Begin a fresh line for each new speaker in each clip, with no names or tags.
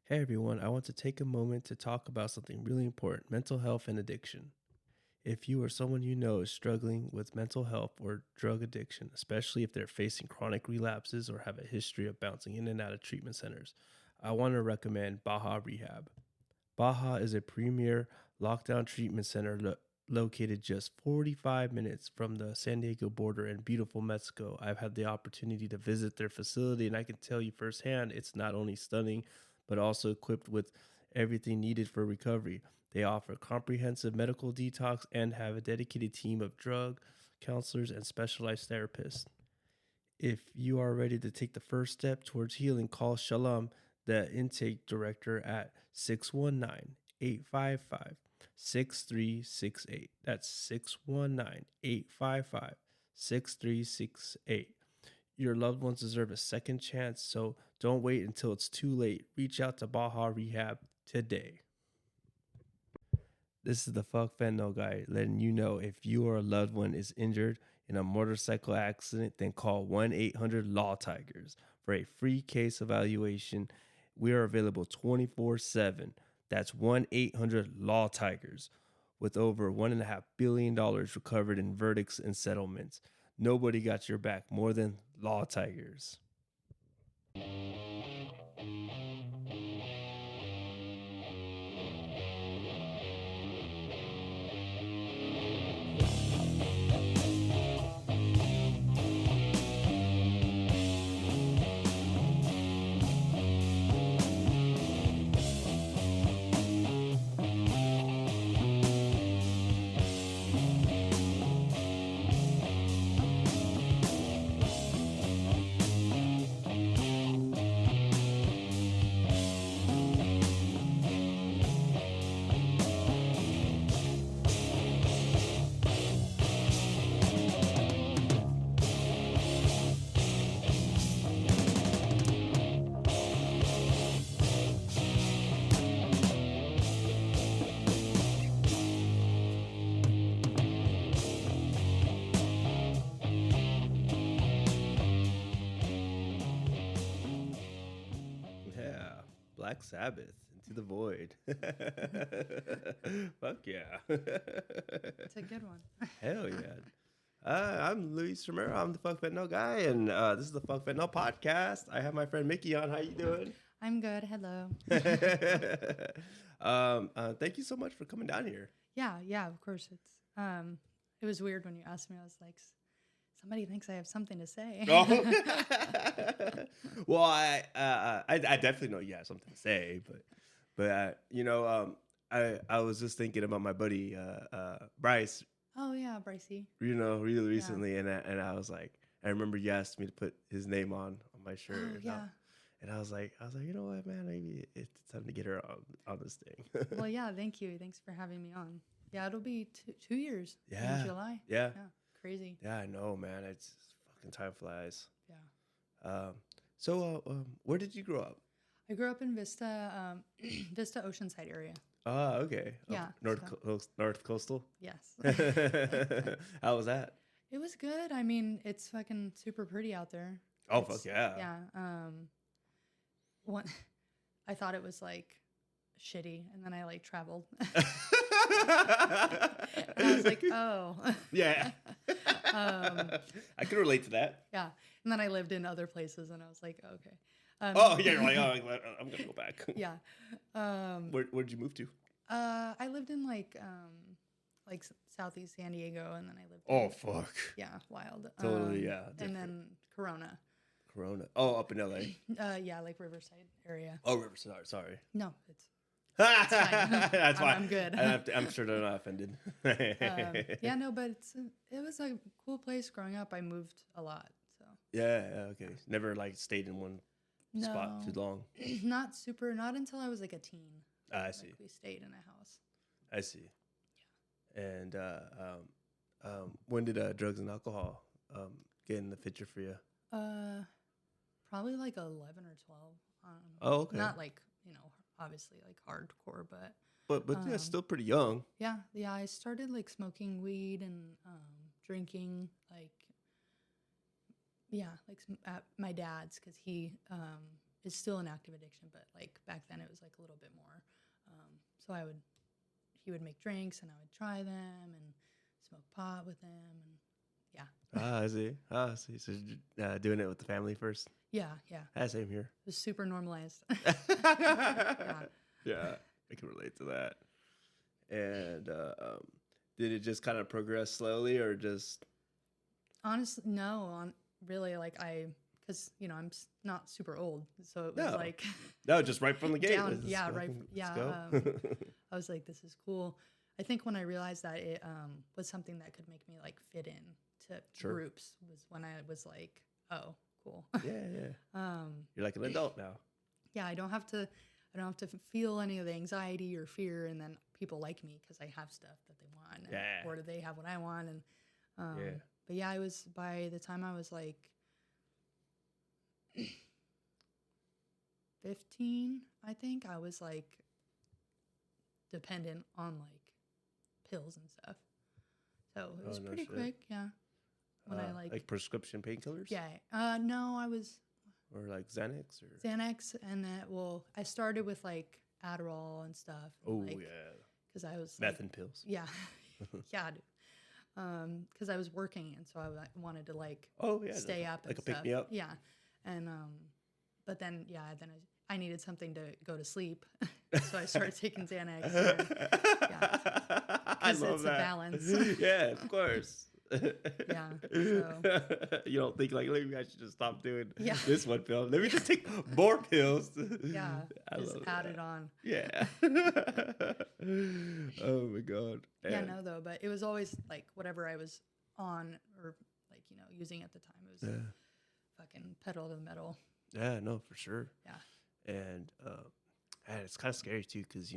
Hey everyone, I want to take a moment to talk about something really important: mental health and addiction. If you or someone you know is struggling with mental health or drug addiction, especially if they're facing chronic relapses or have a history of bouncing in and out of treatment centers, I want to recommend Baja Rehab. Baja is a premier lockdown treatment center located just 45 minutes from the San Diego border in beautiful Mexico. I've had the opportunity to visit their facility, and I can tell you firsthand it's not only stunning, but also equipped with everything needed for recovery. They offer comprehensive medical detox and have a dedicated team of drug counselors and specialized therapists. If you are ready to take the first step towards healing, call Shalom, the intake director, at 619-855-6368. That's 619-855-6368. Your loved ones deserve a second chance, so don't wait until it's too late. Reach out to Baja Rehab today. This is the Fuck Fentanyl guy letting you know if you or a loved one is injured in a motorcycle accident, then call 1-800-Lawtigers for a free case evaluation. We are available 24/7. That's 1-800-Lawtigers with over $1.5 billion recovered in verdicts and settlements. Nobody got your back more than Lawtigers. Yeah, Black Sabbath, Into the Void. Fuck yeah.
It's a good one.
Hell yeah. I'm Luis Romero. I'm the Fuck Fentanyl guy, and this is the Fuck Fentanyl podcast. I have my friend Mikki on. How you doing?
I'm good. Hello.
Thank you so much for coming down here.
Yeah, of course. It was weird when you asked me. I was like, somebody thinks I have something to say.
Oh. Well, I definitely know you have something to say, I was just thinking about my buddy Bryce,
Oh yeah, Brycey.
really
Yeah.
recently, and I was like, I remember you asked me to put his name on my shirt,
Oh yeah.
and I was like, you know what, man, maybe it's time to get her on this thing.
Well, yeah. Thank you. Thanks for having me on. Yeah, it'll be 2 years in
Yeah,
July.
yeah,
Yeah. Crazy.
yeah. I know, man. It's fucking time flies.
Yeah.
Where did you grow up?
I grew up in Vista, Vista Oceanside area.
Ah, okay.
Yeah.
North Coastal.
Yes.
How was that?
It was good. I mean, it's fucking super pretty out there.
Oh, fuck yeah.
Yeah. One, I thought it was like shitty, and then I like traveled, and I was like, oh,
Yeah. I can relate to that.
yeah. And then I lived in other places, and I was like, okay,
Oh, yeah. You're like, oh, I'm going to go back.
yeah.
Where'd you move to?
I lived in like Southeast San Diego, and then I lived.
Oh, fuck.
Yeah, wild.
Totally, yeah.
And
Different.
then Corona.
Corona. Oh, up in LA.
Yeah, like Riverside area.
Oh, Riverside. Sorry.
No, it's
That's fine.
I'm good.
I'm sure they're not offended.
yeah, no, but it was a cool place growing up. I moved a lot, so
Yeah, okay. Never like stayed in one spot too long.
not until I was like a teen.
I see.
Like we stayed in a house.
I see. And when did drugs and alcohol get in the picture for you?
Probably like 11 or 12.
Oh, okay.
Not like, obviously like hardcore, but
But yeah, still pretty young.
yeah. I started like smoking weed and drinking like at my dad's because he it's still an active addiction, but like back then it was like a little bit more. So he would make drinks and I would try them and smoke pot with him. And yeah.
I see. So doing it with the family first.
Yeah.
Same here.
It was super normalized.
Yeah, I can relate to that. And did it just kind of progress slowly, or just?
Honestly, no. Really, like because I'm not super old, so it was like
no, just right from the gate.
Down, I was like, this is cool. I think when I realized that it was something that could make me like fit in to groups was when I was like, oh, cool.
Yeah. You're like an adult now.
Yeah, I don't have to feel any of the anxiety or fear, and then people like me because I have stuff that they want, or do they have what I want? And but yeah, I was, by the time I was like 15, I think I was like dependent on like pills and stuff. So it was pretty quick, yeah. When I
like prescription painkillers?
Yeah. No, I was.
Or like Xanax or
Xanax, and I started with like Adderall and stuff.
Oh
like,
yeah.
Because I was
meth and pills.
Yeah, yeah, dude. Because I was working, and so I wanted to like stay up
like
and
a pick me up.
Yeah, and but then I needed something to go to sleep, so I started taking Xanax.
I love
it's
that.
A balance.
Yeah, of course.
Yeah. So.
You don't think like maybe I should just stop doing
this
one pill? Let me just take more pills.
Yeah. Just add it on.
Yeah. Oh my God.
Yeah, no though, but it was always like whatever I was on or like, using at the time. It was fucking pedal to the metal.
Yeah, no, for sure.
Yeah.
And it's kind of scary too, because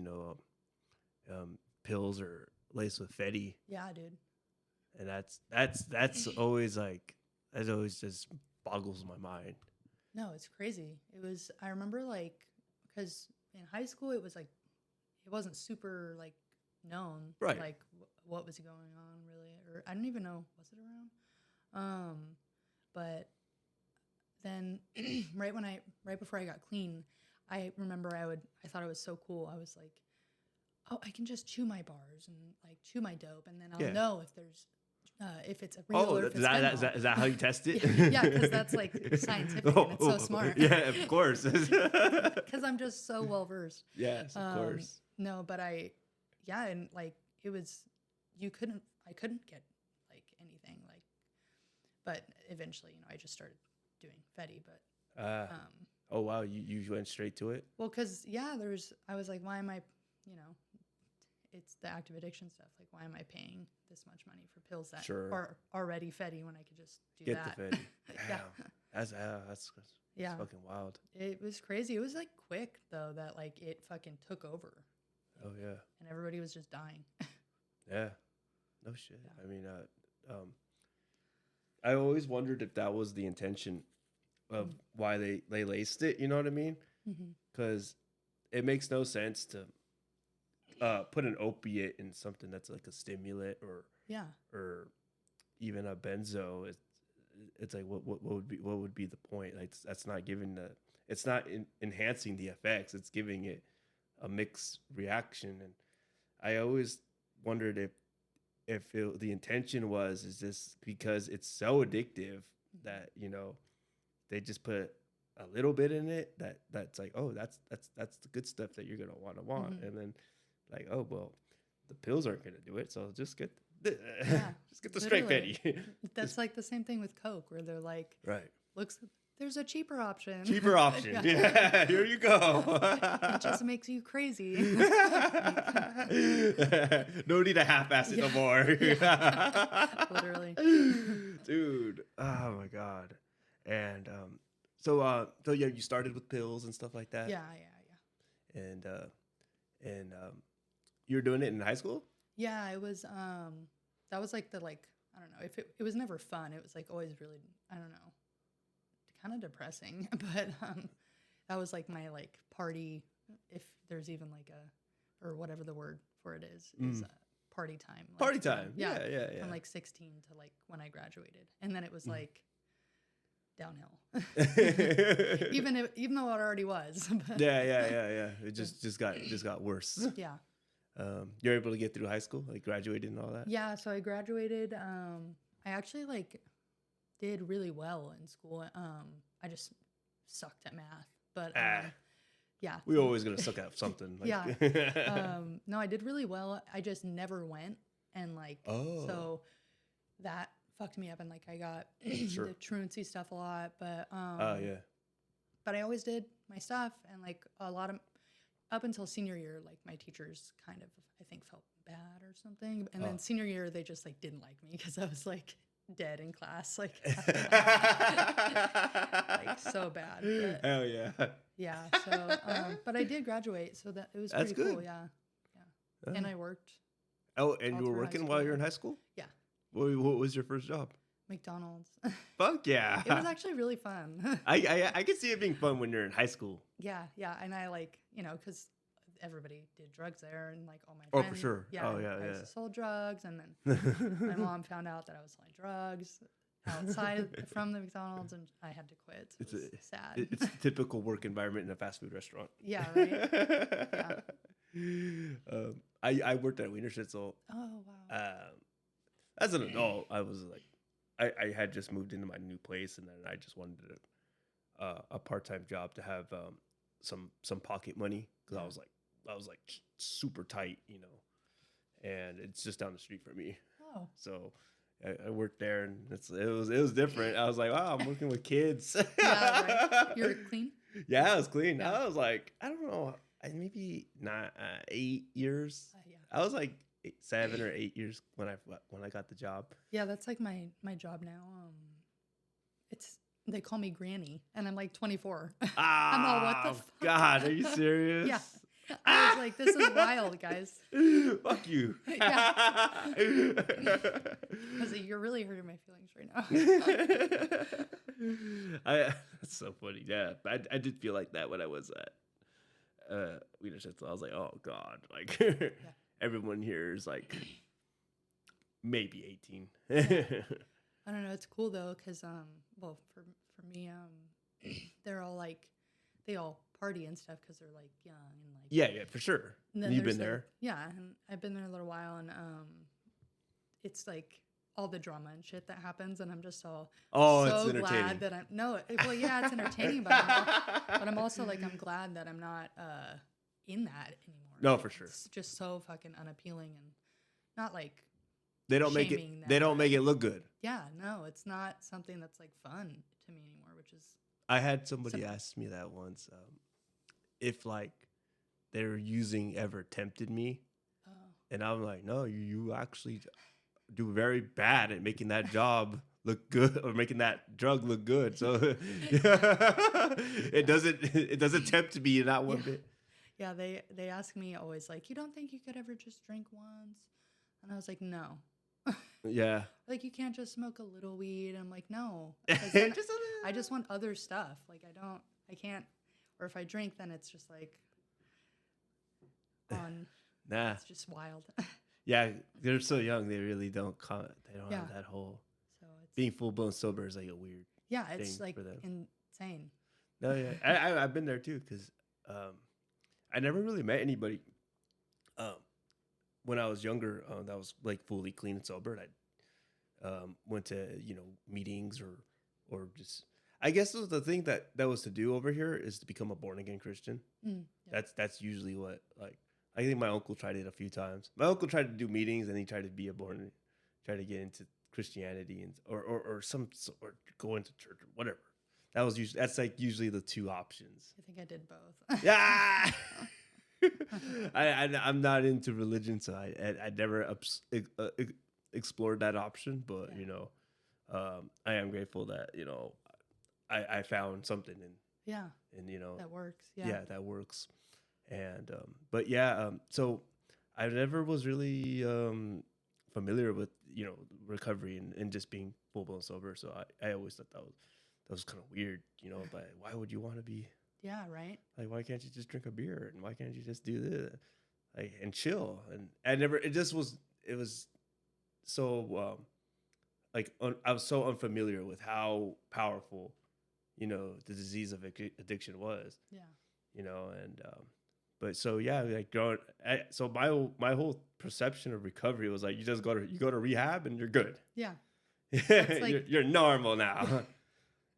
pills are laced with fentanyl.
Yeah, dude.
And that's always like, that always just boggles my mind.
No, it's crazy. I remember like, because in high school it was like, it wasn't super like known,
right?
Like what was going on really, or I don't even know, was it around? But then right before I got clean, I remember I thought it was so cool. I was like, oh, I can just chew my bars and like chew my dope, and then I'll know if it's a real or if it's fentanyl.
Is that how you test it?
Yeah, because that's like scientific and it's so smart.
Yeah, of course.
Because I'm just so well versed.
Yes, of course.
No, but and like it was, I couldn't get like anything like, but eventually, I just started doing fetty, but.
Oh wow, you went straight to it?
Well, because I was like, why am I, it's the active addiction stuff. Like, why am I paying this much money for pills that are already fetty when I could just
get
that?
The fetty? Yeah, that's fucking wild.
It was crazy. It was like quick though that like it fucking took over.
Oh yeah.
And everybody was just dying.
Yeah. No shit. Yeah. I mean, I always wondered if that was the intention of why they laced it. You know what I mean? Because it makes no sense to put an opiate in something that's like a stimulant or even a benzo. It's like what would be the point? Like that's not giving it's not enhancing the effects. It's giving it a mixed reaction. And I always wondered if the intention is this because it's so addictive that they just put a little bit in it that's like, oh, that's the good stuff that you're gonna want, and then like, oh well, the pills aren't gonna do it, so just get the straight fetty.
That's like the same thing with Coke, where they're like,
right,
there's a cheaper option.
Yeah, here you go.
It just makes you crazy.
No need to half-ass it no more.
Literally.
Dude, oh my God. And so yeah, you started with pills and stuff like that.
Yeah.
And you were doing it in high school?
Yeah, it was. That was like I don't know. If it was never fun. It was like always really, I don't know, kind of depressing. But that was like my like party. If there's even like or whatever the word for it is party time. Like,
party time. Yeah.
From like 16 to like when I graduated, and then it was like. downhill. Even though it already was. But
yeah. It just got worse.
yeah.
You're able to get through high school, like graduated and all that.
Yeah, so I graduated. I actually like did really well in school. I just sucked at math, but yeah,
we always gonna suck at something. Like.
yeah. No, I did really well. I just never went, and like, so that fucked me up, and like I got
Sure.
the truancy stuff a lot, but
Yeah.
but I always did my stuff, and like a lot of up until senior year, like my teachers kind of I think felt bad or something, and then senior year they just like didn't like me because I was like dead in class, like like so bad. But,
hell yeah.
Yeah. So, but I did graduate, so that it was
That's
pretty cool.
good.
Yeah. And I worked.
Oh, and
all
you were
through high
working
school,
while you were
yeah.
in high school?
Yeah.
What was your first job?
McDonald's.
Fuck yeah.
It was actually really fun.
I can see it being fun when you're in high school.
Yeah. And I like, because everybody did drugs there, and like all my
Oh,
friends.
for sure.
Yeah.
Oh, yeah,
I
yeah.
sold drugs, and then my mom found out that I was selling drugs outside from the McDonald's, and I had to quit. So it was sad.
It's a typical work environment in a fast food restaurant.
Yeah, right. Yeah.
I worked at Wiener Schnitzel.
Oh wow.
As an adult, I was like, I had just moved into my new place, and then I just wanted a part-time job to have some pocket money because I was like super tight, and it's just down the street from me.
Oh.
So I worked there, and it was different. I was like, wow, I'm working with kids.
Yeah, right. You're clean?
Yeah, I was clean.
Yeah.
I was like, I don't know, maybe not 8 years.
Yeah.
I was like 7 or 8 years when I got the job.
Yeah, that's like my job now. They call me Granny, and I'm like 24. I'm all, what the fuck?
God, are you serious?
Yeah. I was like, this is wild, guys.
Fuck you.
Yeah. Because you're really hurting my feelings right now.
That's so funny. Yeah, I did feel like that when I was at Wiener Schnitzel. I was like, oh God, like everyone here is like maybe 18.
I don't know. It's cool though, because well, for me, they're all like, they all party and stuff because they're like young and like
yeah, for sure. And you've been there.
Yeah, and I've been there a little while, and it's like all the drama and shit that happens, and I'm just so
it's
glad that it's entertaining, but I'm also like, I'm glad that I'm not in that anymore.
No, for sure.
It's just so fucking unappealing, and not like
they don't make it look good.
Yeah, no, it's not something that's like fun to me anymore, which is.
I had somebody ask me that once, if like their using ever tempted me, and I'm like, no, you actually do very bad at making that job look good or making that drug look good. So it doesn't tempt me not one bit.
Yeah, they ask me always like, you don't think you could ever just drink once? And I was like, no.
Yeah.
Like, you can't just smoke a little weed. I'm like, no. I just want other stuff. Like, I can't. Or if I drink, then it's just like on.
Nah.
It's just wild.
Yeah, they're so young. They really don't they don't have that whole.
So it's
being full blown sober is like a weird.
Yeah, it's
thing
like
for them.
insane.
No, yeah, I've been there too because I never really met anybody. When I was younger, that was like fully clean and sober. And I went to meetings or just. I guess the thing that was to do over here is to become a born again Christian.
Yeah.
That's usually what like. I think my uncle tried it a few times. My uncle tried to do meetings and he tried to be try to get into Christianity and or go into church or whatever. That's like usually the two options.
I think I did both.
Yeah. I'm not into religion, so I never explored that option. But I am grateful that I found something and
that works.
Yeah, that works. And but yeah, so I never was really familiar with recovery and just being full blown sober. So I always thought that was kind of weird, But why would you want to be?
Yeah, right.
Like, why can't you just drink a beer and why can't you just do this, like, and chill? And I never. It was so I was so unfamiliar with how powerful the disease of addiction was,
Yeah.
and but so yeah, like so my whole perception of recovery was like you just go to rehab and you're good.
Yeah.
You're normal now.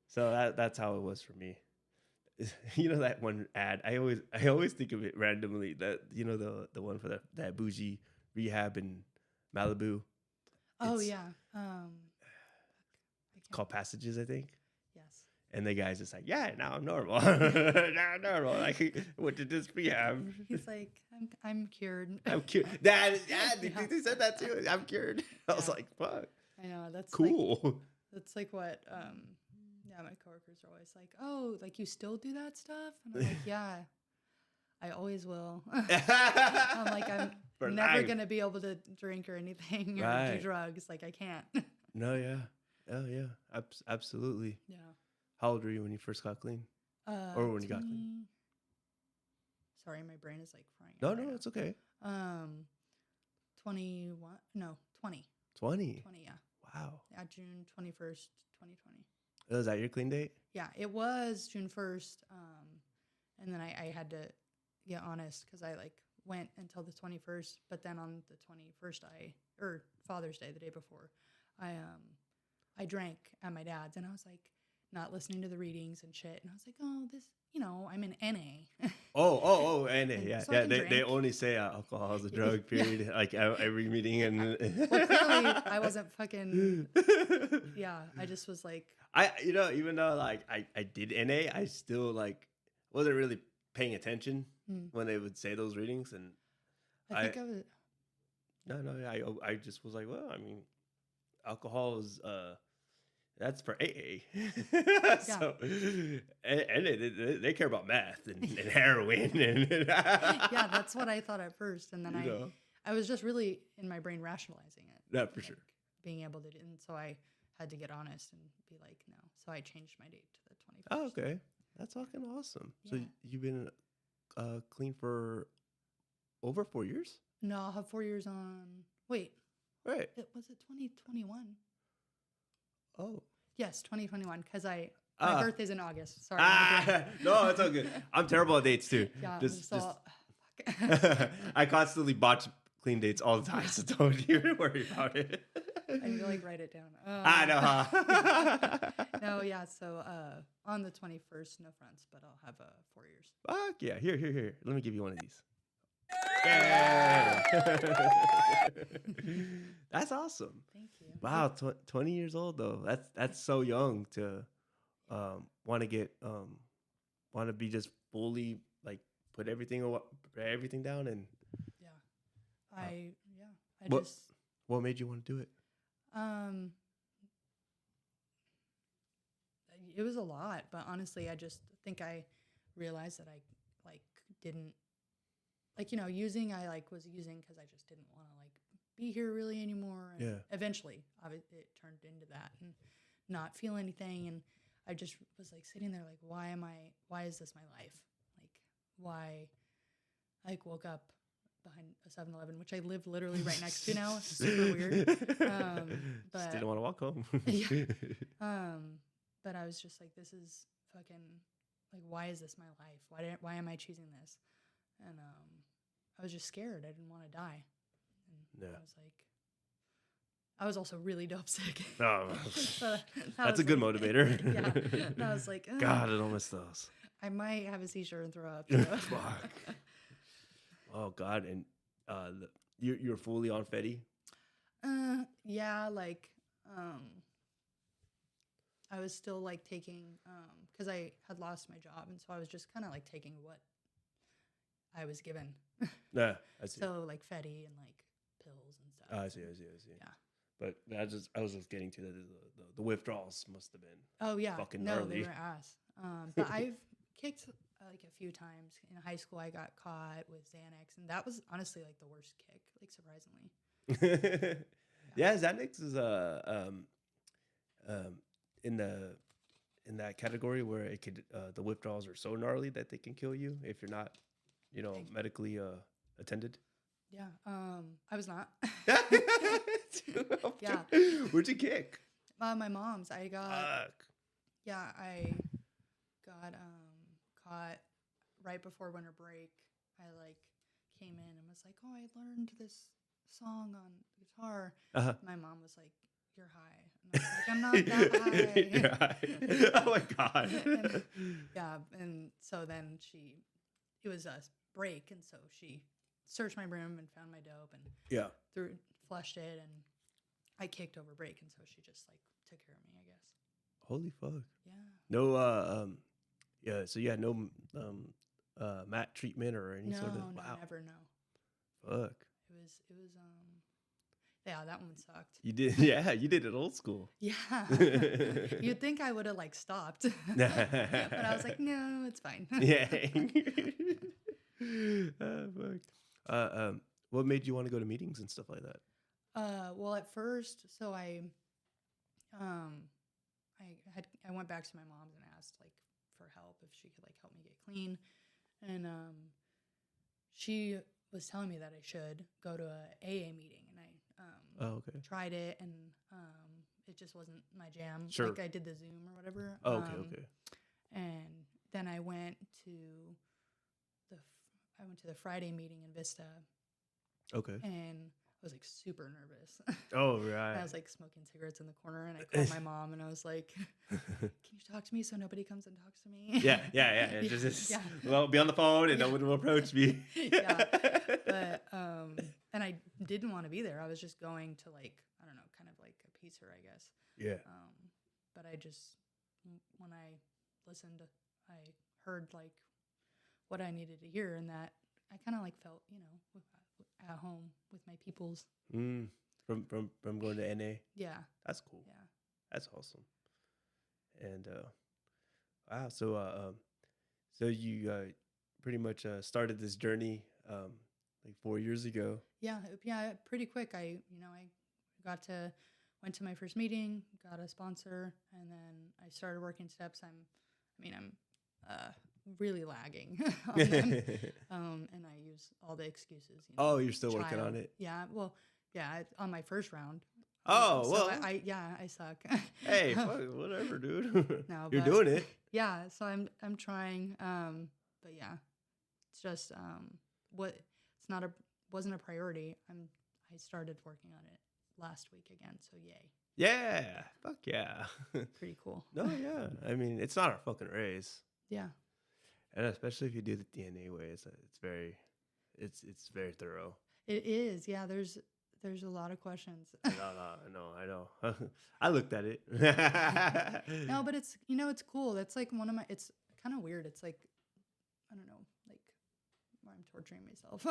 So that's how it was for me. That one ad, I always think of it randomly, that the one for that bougie rehab in Malibu.
Oh
It's
yeah.
called Passages, I think.
Yes.
And the guy's just like, yeah, now I'm normal. Now I'm normal. Like, what did this rehab?
He's like, I'm cured.
I'm cured. They said that too. I'm cured. I was like, fuck.
I know, that's
Cool.
That's like what yeah, my coworkers are always like, oh, like you still do that stuff? And I'm like, yeah, I always will. I'm like, I'm
For
never
life.
gonna be able to drink or anything or
Right.
do drugs. Like I can't.
No, yeah. Oh, yeah. Absolutely.
Yeah.
How old were you when you first got clean? Or when you got clean?
Sorry, my brain is like frying.
No,
right
it's okay.
now. 21. No, 20.
20.
20. Yeah.
Wow.
Yeah, June 21st, 2020.
Was that your clean date?
Yeah, it was June 1st. And then I had to get honest because I like went until the 21st, but then on the 21st, or Father's Day, the day before, I drank at my dad's, and I was like not listening to the readings and shit, and I was like, oh, this, I'm in NA.
Oh, NA, yeah,
so I
yeah.
can
They
drink.
only say alcohol is a drug, period. Like every meeting, and
Well, clearly I wasn't fucking. Yeah, I just was like,
even though like I did NA, I still like wasn't really paying attention when they would say those readings, and
I think I was.
I just was like, well, I mean, alcohol is that's for AA. So, and they care about meth and heroin and
Yeah, that's what I thought at first, and then I was just really in my brain rationalizing it.
Yeah, for sure.
Being able to do, and so I had to get honest and be like, no. So I changed my date to the 21st.
Oh, okay, that's fucking awesome. Yeah. So you've been clean for over 4 years?
No, I'll have 4 years on. Wait,
right?
Was it 2021?
Oh,
yes, 2021. Because my birthday's in August. Sorry.
No, it's all good. I'm terrible at dates too.
Yeah.
I constantly botch clean dates all the time, so don't even worry about it.
I need to like write it down.
I know, huh?
No, yeah. So on the 21st, no fronts, but I'll have 4 years.
Fuck yeah! Here. Let me give you one of these. Yeah. That's awesome.
Thank you.
Wow, 20 years old though. That's so young to want to be just fully like put everything down and what made you want to do it?
It was a lot, but honestly, I just think I realized that I like didn't like using. I like was using because I just didn't want to like be here really anymore. And eventually, it turned into that and not feel anything. And I just was like sitting there like, why is this my life? Like, why? I like woke up behind a 7-Eleven, which I live literally right next to now. It's super weird. But
just didn't want to walk home.
Yeah. But I was just like, this is fucking like, why is this my life? Why am I choosing this? And I was just scared. I didn't want to die. And I was like, I was also really dope sick.
Oh,
so
that's a good motivator.
Yeah. And I was like,
God, I don't miss those.
I might have a seizure and throw up. So.
Fuck. Oh God, and you're fully on Fetty?
Yeah, like I was still like taking because I had lost my job, and so I was just kind of like taking what I was given.
Yeah, I see.
So like Fetty and like pills and stuff.
I see.
Yeah.
But I was just getting to the withdrawals must have been fucking gnarly.
They were ass. But I've kicked like a few times in high school. I got caught with Xanax, and that was honestly like the worst kick, like surprisingly.
Yeah, Xanax is in that category where it could the withdrawals are so gnarly that they can kill you if you're not medically attended.
Yeah, I was not.
Yeah. Where'd you kick?
My mom's. I got.
Fuck.
Yeah, got caught right before winter break. I like came in and was like, "Oh, I learned this song on guitar."
Uh-huh.
My mom was like, "You're high," and I was like, "I'm not that high."
You're high. Oh my god.
and, yeah, and so then it was a break, and so she searched my room and found my dope and
Yeah.
flushed it, and I kicked over break, and so she just like took care of me, I guess.
Holy fuck.
Yeah.
No. Yeah. So you had no mat treatment or any sort of.
No,
Wow.
never, no.
Fuck.
It was yeah, that one sucked.
You did. Yeah. You did it old school.
Yeah. You'd think I would have like stopped. But I was like, no, it's fine.
Yeah. Fuck. What made you want to go to meetings and stuff like that?
Well, at first, so I went back to my mom's and asked like for help if she could like help me get clean, and she was telling me that I should go to a AA meeting, and I
Oh, okay.
tried it, and it just wasn't my jam.
Sure.
Like I did the Zoom or whatever.
Oh, okay. Okay.
And then I went to the Friday meeting in Vista,
Okay.
and I was like super nervous.
Oh, right.
I was like smoking cigarettes in the corner, and I called my mom, and I was like, "Can you talk to me so nobody comes and talks to me?"
Yeah. Just well, be on the phone and no one will approach me.
Yeah, but and I didn't want to be there. I was just going to like I don't know, kind of like appease her, I guess.
Yeah.
But I just when I listened, I heard like what I needed to hear, and that I kind of like felt at home with my peoples.
From going to NA.
Yeah,
That's cool.
yeah.
That's awesome. And wow, so you pretty much started this journey like 4 years ago.
Yeah, pretty quick. I went to my first meeting, got a sponsor, and then I started working steps. I'm really lagging on them. And I use all the excuses.
Oh, you're still working on it?
Yeah, well, yeah, on my first round.
Oh,
so
well.
I suck.
Hey, fuck, whatever, dude.
No,
You're
but-
doing it.
Yeah, so I'm trying. But yeah, it's just wasn't a priority. I started working on it last week again. So yay.
Yeah. Fuck yeah.
Pretty cool.
No, yeah. I mean, it's not a fucking race.
Yeah.
And especially if you do the DNA way, it's very thorough.
It is. Yeah, there's a lot of questions.
I know. I looked at it.
No, but it's cool. That's like it's kind of weird. It's like, I don't know, like I'm torturing myself.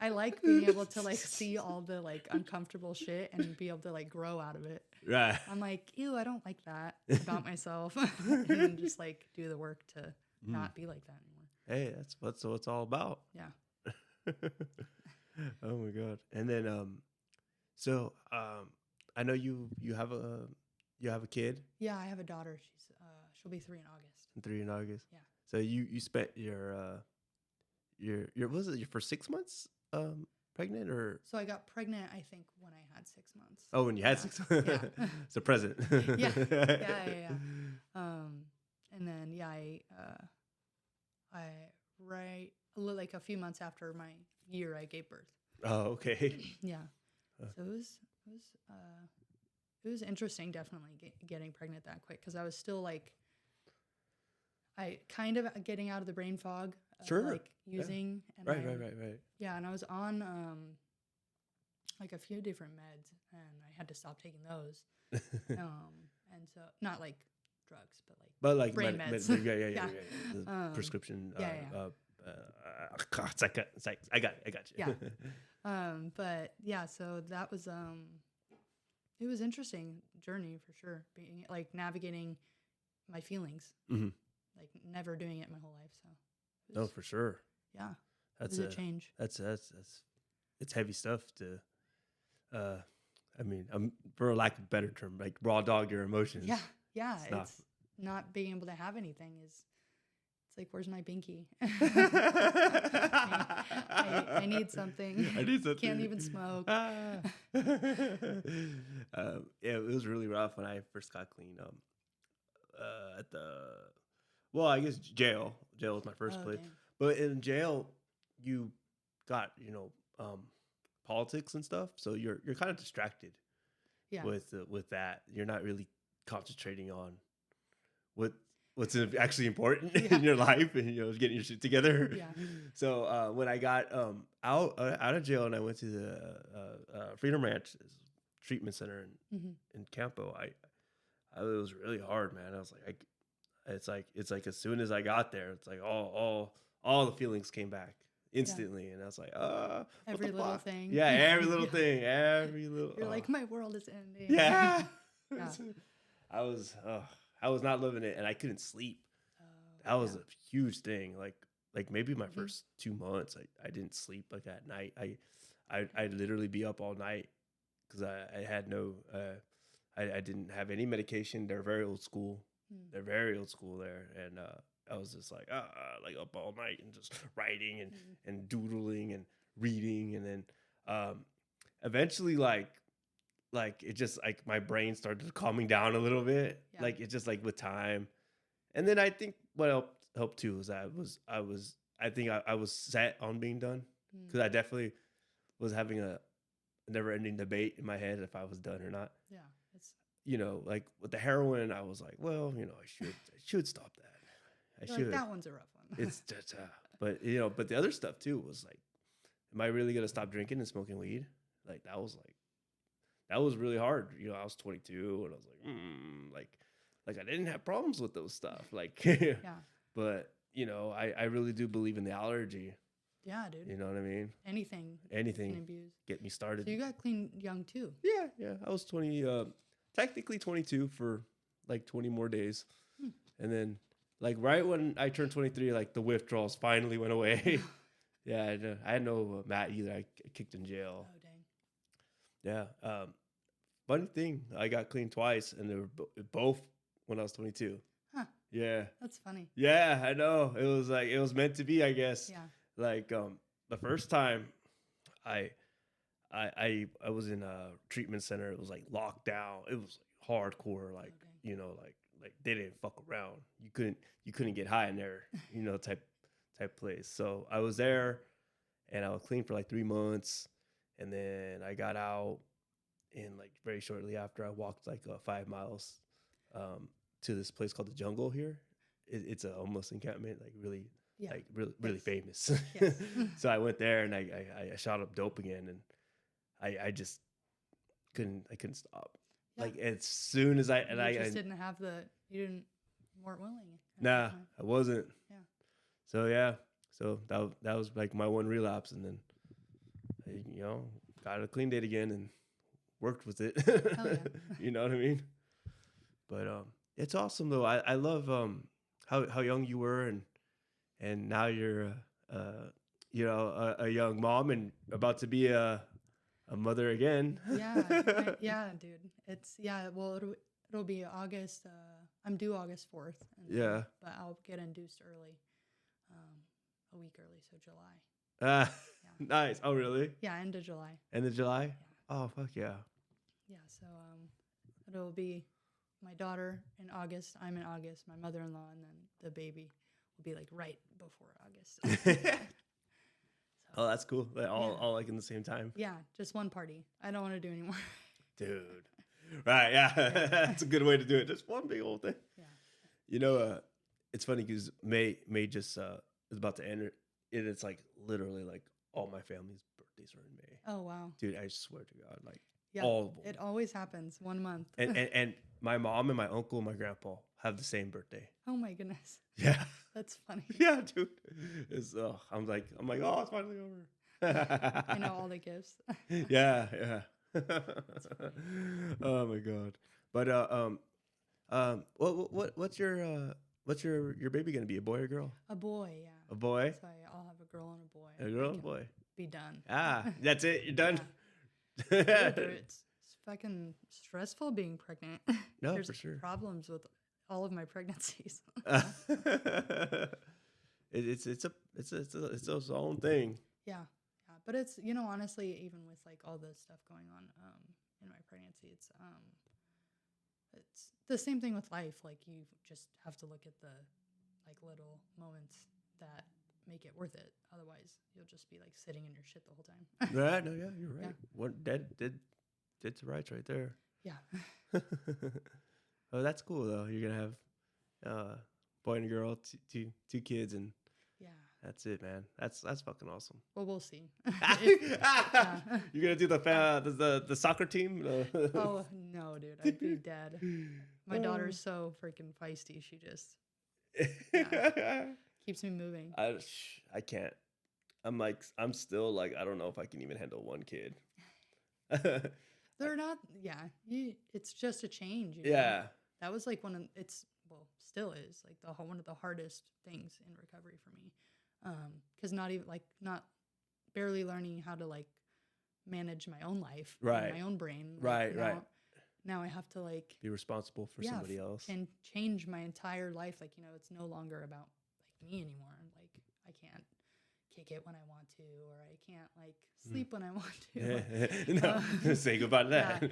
I like being able to like see all the like uncomfortable shit and be able to like grow out of it.
Right.
I'm like, ew, I don't like that about myself. And then just like do the work to not be like that anymore.
Hey, that's what it's all about.
Yeah.
Oh my god. And then I know you have a kid.
Yeah, I have a daughter. She'll be 3 in August.
3 in August.
Yeah.
So you spent your was it your first 6 months pregnant or?
So I got pregnant, I think, when I had 6 months.
Oh, when you had 6 months.
Yeah.
It's a present.
Yeah. And then I right like a few months after my year, I gave birth.
Oh, okay.
Yeah. So it was interesting, definitely getting pregnant that quick, because I was still like, I kind of getting out of the brain fog.
Sure.
Like using.
Yeah. And right.
Yeah, and I was on like a few different meds, and I had to stop taking those. And so not like drugs, but like brain meds.
Yeah. The prescription.
Yeah.
It's like I got you.
Yeah. But yeah, so that was it was interesting journey for sure. Being like navigating my feelings, like never doing it my whole life. So.
No, for sure.
Yeah.
That's
a change.
That's it's heavy stuff to. I mean, for lack of a better term, like raw dog your emotions.
Yeah. It's not being able to have anything is. It's like, where's my binky? I need something. Can't even smoke.
Yeah, it was really rough when I first got clean. at the well, I guess jail. Jail was my first
Oh,
place,
dang.
but in jail you got politics and stuff, so you're kind of distracted
Yeah.
with that. You're not really concentrating on what what's actually important
Yeah.
in your life and getting your shit together.
Yeah.
So when I got out of jail and I went to the Freedom Ranch treatment center
Mm-hmm.
in Campo, it was really hard, man. I was like, it's like as soon as I got there, it's like all the feelings came back instantly, and I was like, what
Every
the
little
fuck?
thing.
Yeah, every little
Yeah.
thing, every little.
You're like, my world is ending.
Yeah.
Yeah.
I was not living it, and I couldn't sleep.
Oh,
That was
yeah.
a huge thing. Like maybe my
Mhm.
first 2 months, I didn't sleep like at night. I'd literally be up all night because I had no I didn't have any medication. They're very old school.
Mm.
They're very old school there, and I was just like up all night and just writing
Mm.
and doodling and reading, and then eventually like it just like my brain started calming down a little bit.
Yeah.
Like it just like with time, and then I think what helped too was I think I was set on being done because
Mm.
I definitely was having a never ending debate in my head if I was done or not.
Yeah. It's
Like with the heroin, I was like, well, I should stop that. I
you're
should.
like, that one's a rough one.
It's just, but but the other stuff too was like, am I really gonna stop drinking and smoking weed? That was really hard. I was 22 and I was like I didn't have problems with those stuff. Like,
Yeah.
but I really do believe in the allergy.
Yeah, dude.
You know what I mean?
Anything can
Anything
abuse.
get me started.
So you got clean young too.
Yeah. I was 20, technically 22 for like 20 more days.
Hmm.
And then like right when I turned 23, like the withdrawals finally went away. Yeah, I had no Matt either. I kicked in jail.
Oh dang.
Yeah. Funny thing, I got clean twice, and they were both when I was 22.
Huh.
Yeah.
That's funny.
Yeah, I know. It was like it was meant to be, I guess.
Yeah.
Like the first time, I was in a treatment center. It was like locked down. It was like hardcore. Like
dang.
like they didn't fuck around. You couldn't get high in there. Type place. So I was there, and I was clean for like 3 months, and then I got out. And like very shortly after, I walked like 5 miles to this place called the Jungle here. It's a homeless encampment, like really,
Yeah.
like really
Yes.
famous.
Yes.
So I went there and I shot up dope again, and I just couldn't stop.
Yeah.
Like as soon as I
didn't have you weren't willing. at
nah,
that point.
I wasn't.
Yeah.
So yeah, so that was like my one relapse, and then got a clean date again and worked with it.
Hell yeah.
You know what I mean? But it's awesome though. I love how young you were, and now you're a young mom and about to be a mother again.
Yeah. Yeah, dude. Well, it'll be August. I'm due August 4th.
Yeah.
But I'll get induced early, a week early, so July.
Ah,
Yeah.
nice. Oh, really?
Yeah, end of July.
End of July?
Yeah.
Oh, fuck yeah.
Yeah, so it'll be my daughter in August. I'm in August. My mother-in-law, and then the baby will be like right before August.
Oh, that's cool. All like in the same time.
Yeah, just one party. I don't want to do anymore.
Dude. Right, yeah. That's a good way to do it. Just one big old thing.
Yeah.
It's funny because May just is about to end it. It's like literally like all my family's birthdays are in May.
Oh wow.
Dude, I swear to God, like
Yeah,
all of them.
it always happens 1 month.
And my mom and my uncle and my grandpa have the same birthday.
Oh my goodness.
Yeah.
That's funny.
Yeah, dude. I'm like, oh, it's finally over.
I know all the gifts.
Yeah. Oh my God. But what's your baby gonna be? A boy or girl?
A boy, yeah.
A boy?
So I'll have a girl and a boy.
A girl
I
and a
can
boy.
Be done.
Ah, that's it. You're done.
Yeah, dude, it's fucking stressful being pregnant.
No,
There's
for sure.
problems with all of my pregnancies.
It's its own thing.
Yeah. But it's, honestly, even with like all the stuff going on in my pregnancy, it's it's the same thing with life. Like you just have to look at the like little moments that make it worth it. Otherwise, you'll just be like sitting in your shit the whole time.
Right? No, yeah, you're right.
Yeah.
What did to rights right there.
Yeah.
Oh, that's cool though. You're gonna have boy and girl, two kids, and
Yeah.
that's it, man. That's fucking awesome.
Well, we'll see.
Yeah. You're gonna do the soccer team?
Oh no, dude, I'd be dead. My daughter's so freaking feisty. She just keeps me moving.
I can't. I'm still like, I don't know if I can even handle one kid.
They're not. Yeah, it's just a change. You know?
Yeah.
That was like still is like one of the hardest things in recovery for me. Because not barely learning how to like manage my own life,
right,
my own brain,
right.
Now I have to like
be responsible for somebody else
and change my entire life. Like it's no longer about like me anymore. Like I can't kick it when I want to, or I can't like sleep when I want to.
No, say goodbye to that.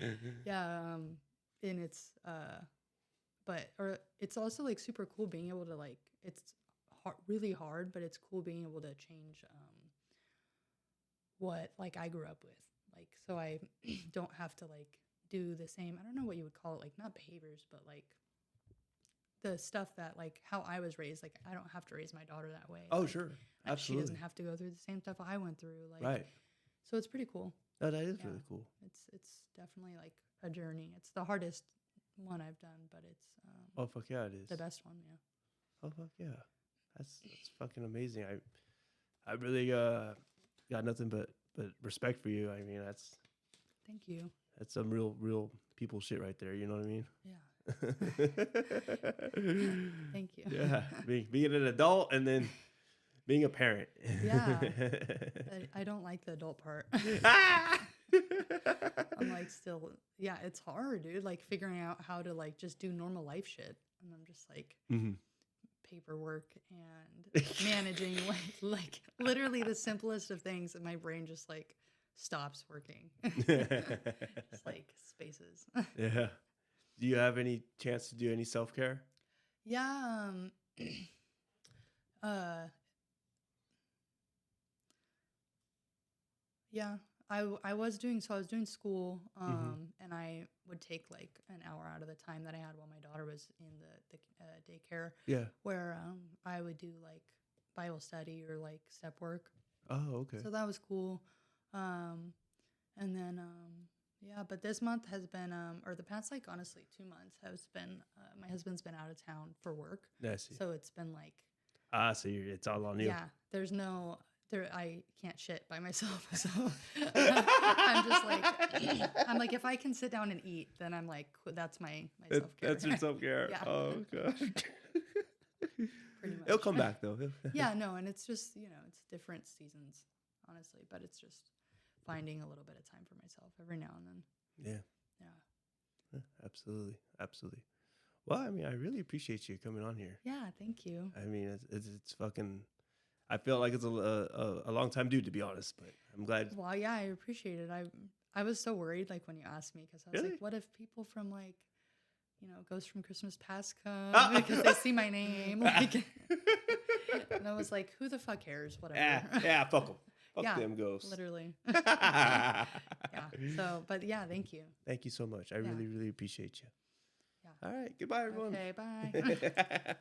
Yeah. And it's it's also like super cool being able to like it's really hard, but it's cool being able to change what like I grew up with. Like so I don't have to like do the same, I don't know what you would call it, like not behaviors, but like the stuff that like how I was raised. Like I don't have to raise my daughter that way.
Oh,
like,
sure. Absolutely.
She doesn't have to go through the same stuff I went through. Like
right.
So it's pretty cool.
No, that is really cool.
It's definitely like a journey. It's the hardest one I've done, but it's
oh fuck yeah, it is
the best one. Yeah.
Oh fuck yeah, that's fucking amazing. I really got nothing but respect for you. I mean,
Thank you.
That's some real people shit right there. You know what I mean?
Yeah. Thank you.
Yeah, being an adult and then being a parent.
Yeah. I don't like the adult part. I'm like still, yeah, it's hard, dude. Like figuring out how to like just do normal life shit, and I'm just like paperwork and managing like literally the simplest of things, and my brain just like stops working. Just like spaces.
Yeah. Do you have any chance to do any self-care?
Yeah. Yeah. I was doing school, and I would take like an hour out of the time that I had while my daughter was in the daycare.
Yeah.
Where I would do like Bible study or like step work.
Oh, okay.
So that was cool. And then yeah, but this month has been or the past like honestly 2 months has been my husband's been out of town for work.
I see.
So it's been like
so it's all on you.
Yeah, there's no I can't shit by myself. So I'm just like I'm like if I can sit down and eat, then I'm like that's my self-care.
That's your self-care.
Yeah.
Oh gosh.
Pretty much.
It'll come back though.
Yeah, no, and it's just, it's different seasons, honestly, but it's just finding a little bit of time for myself every now and then.
Yeah. Absolutely. Well, I mean, I really appreciate you coming on here.
Yeah, thank you.
I mean, it's fucking. I feel like it's a long time due, to be honest, but I'm glad.
Well, yeah, I appreciate it. I was so worried like when you asked me, because I was like, what if people from like, Ghosts from Christmas Past come because they see my name, like, and I was like, who the fuck cares? Whatever.
Yeah, fuck them. Fuck them ghosts.
Literally. Yeah. So, but yeah, thank you.
Thank you so much. I really, really appreciate you.
Yeah.
All right. Goodbye, everyone.
Okay. Bye.